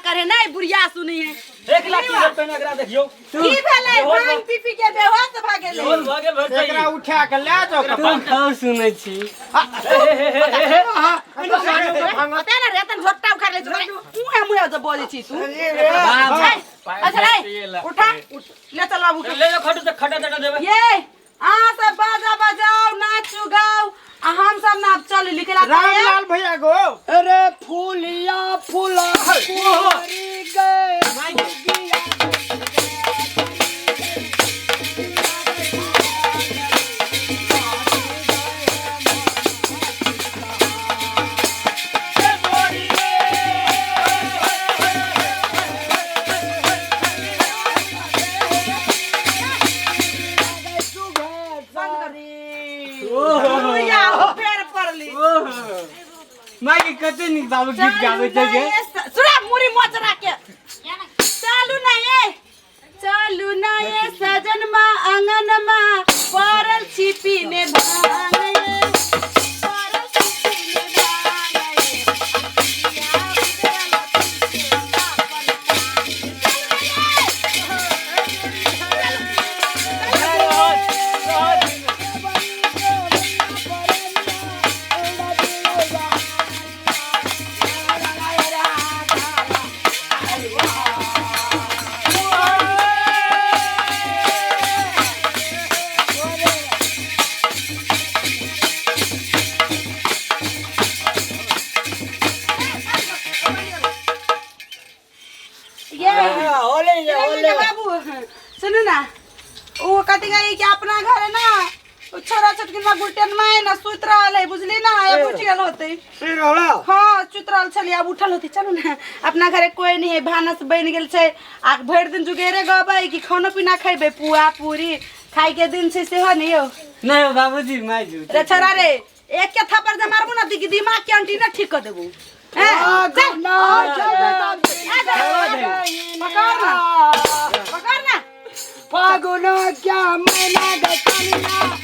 करे नहीं बुढ़िया सुनी है 1 लाख की पेन एकरा देखियो की भेलै भांग पी पी के बेहोश भ गेलै बोल भ गेल भर एकरा उठा के ले जाओ तू खाओ सुनै छी पता ना रेतन झोट्टा उखाड़ ले मुहे मुहे जब बोलै छी तू अच्छा रे उठा ले चल बाबू ले ले खटू से खटा दटा देबे ये आ सब बाजा बजाओ नाचू गाओ हम सब ना चल निकला रामलाल भैया गो अरे फूलिया फूला कोरी गए मागी कते निक बाबू गीत गाबै छै के सुरा मुरी मोचरा के चलू ना ये सजन मा आंगन मा परल छिपी ने भांगे परल छिपी ने बाबू सुनो ना वो कथी गई कि अपना घर है ना छोरा छोटकिन में गुलटेन में ना सुत रहल है बुझली ना ये उठ गेल होते हां सुत रहल छली अब उठल होती चलो ना अपना घरे कोई नहीं है भानस बन गेल छै आ भर दिन जुगेरे गबै कि खाना पीना खैबे पुआ पूरी खाई के दिन से हो नहीं हो नहीं बाबूजी माय जू रे छोरा रे एक के थप्पड़ जे मारबो ना दी दिमाग के आंटी ना ठीक कर देबो पकड़ ना फागुन क्या महीना गतनिया